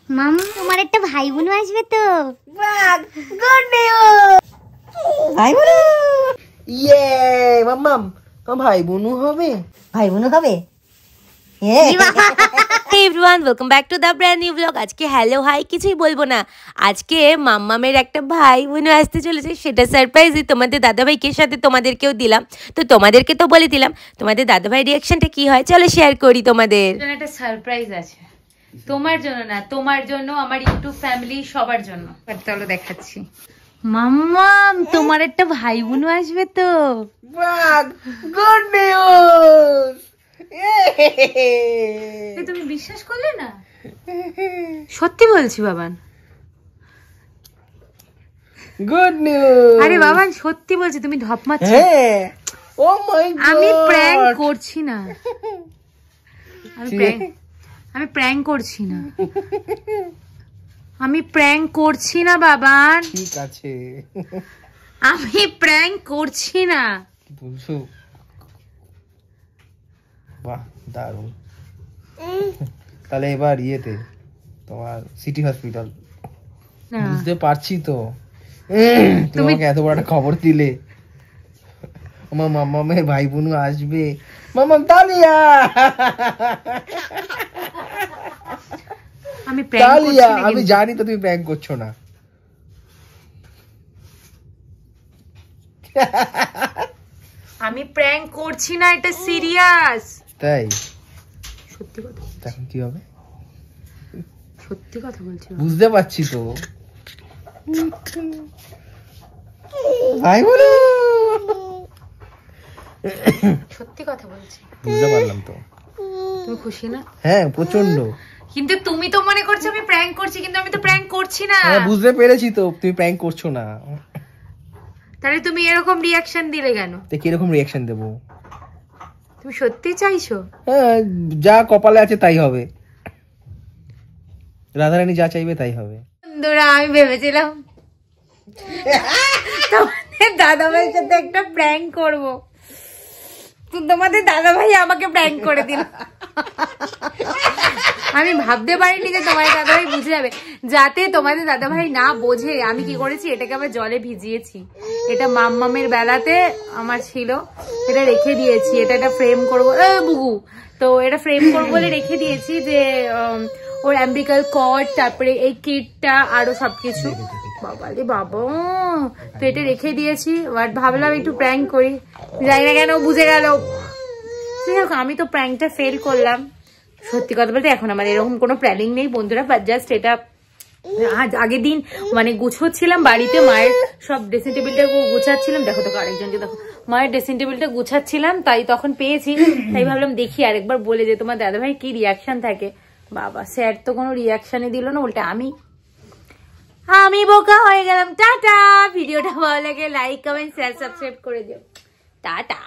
মাম তোমার একটা ভাই বোন আসবে তো? ভাই বোন, ইয়ে মাম্মাম তোমার ভাই বোনও হবে? ভাই বোনও হবে? Everyone welcome back to the brand new blog. আজকে হ্যালো হাই কিছুই বলবো না, আজকে মাম্মামের একটা ভাই বোন আসতে চলেছে, সেটা সারপ্রাইজই তোমাদের দাদাভাইকে সাথে তোমাদেরকেও দিলাম। তো তোমাদেরকে তো বলে দিলাম, তোমাদের দাদাভাই রিয়াকশনটা কি হয় চলো শেয়ার করি তোমাদের। একটা সারপ্রাইজ আছে তোমার জন্য, না তোমার জন্য, আমার ইউটিউব ফ্যামিলি সবার জন্য। চলো দেখাচ্ছি। মাম্মাম তোমার একটা ভাই বোন আসবে তো? Good news! তুমি বিশ্বাস করলে না? সত্যি বলছি বাবান। Good news! আরে বাবান সত্যি বলছি, তুমি ঢপ মারছো। ও মাই গড, আমি প্র্যাঙ্ক করছি না, আমি প্র্যাঙ্ক করছি না, আমি প্র্যাঙ্ক করছি না বাবান। ঠিক আছে, আমি প্র্যাঙ্ক করছি না। কি বলছো? বাহ দারুণ। তাহলে এবার ইয়েতে তোমার সিটি হসপিটাল। বুঝতে পারছি তো, তুমি আমাকে এত বড় একটা খবর দিলে। আমার মাম্মামের ভাই বোন আসবে। মাম্মাম তালিয়া, আমি প্র্যাঙ্ক করছি না। আমি জানি তো তুমি প্র্যাঙ্ক করছো না। আমি প্র্যাঙ্ক করছি না, এটা সিরিয়াস। তাই? সত্যি কথা। এখন কি হবে? সত্যি কথা বলছি। বুঝতে পারছি তো, ভাই বোন সত্যি কথা বলছি। বুঝতে পারলাম তো। তুমি খুশি না? হ্যাঁ প্রচন্ড। কিন্তু তুমি তো মনে করছো আমি প্র্যাঙ্ক করছি, কিন্তু আমি তো প্র্যাঙ্ক করছি না। হ্যাঁ বুঝতে পেরেছি তো, তুমি প্র্যাঙ্ক করছো না। তাহলে তুমি এরকম রিয়াকশন দিলে কেন? তো কিরকম রিয়াকশন দেবো? তুমি সত্যি চাইছো? হ্যাঁ, যা কপালে আছে তাই হবে। রাধারানী যা চাইবে তাই হবে। বন্ধুরা আমি ভেবেছিলাম তোমাদের দাদাভাইয়ের সাথে একটা প্র্যাঙ্ক করবো, তো তোমাদের দাদাভাই আমাকে প্র্যাঙ্ক করে দিল। আমি ভাবতে পারিনি যে তোমাদের দাদাভাই বুঝে যাবে। যাতে তোমাদের দাদাভাই না বোঝে আমি কি করেছি, এটাকে আবার জলে ভিজিয়েছি। এটা মাম্মামের বেলাতে আমার ছিল, এটা রেখে দিয়েছি। এটা একটা ফ্রেম করবো, বুগু তো এটা ফ্রেম করবো বলে রেখে দিয়েছি, যে ওর অ্যাম্বিকাল কর্ড, তারপরে এই কিটটা, আরো সবকিছু। বাবা রে বাবা, তো এটা রেখে দিয়েছি। বাট ভাবলাম একটু প্র্যাঙ্ক করি, জানি না কেন বুঝে গেল। আমি তো প্র্যাঙ্কটা ফেল করলাম। সত্যি কথা বলতে এখন আমার এরকম কোনো প্ল্যানিং নেই বন্ধুরা, বাট জাস্ট এটা আগের দিন মানে গুছোচ্ছিলাম বাড়িতে, মায়ের সব ড্রেসিং টেবিলটা গুছাচ্ছিলাম। দেখো তো আরেকজনকে দেখো, মায়ের ড্রেসিং টেবিলটা গুছাচ্ছিলাম, তাই তখন পেয়েছি। তাই ভাবলাম দেখি আরেকবার বলে যে তোমার দাদাভাই কি রিয়াকশন থাকে। বাবা স্যার তো কোনো রিয়াকশনই দিল না, উল্টা আমি বোকা হয়ে গেলাম। টাটা। ভিডিওটা ভালো লাগে লাইক কমেন্ট শেয়ার সাবস্ক্রাইব করে দিও। টাটা।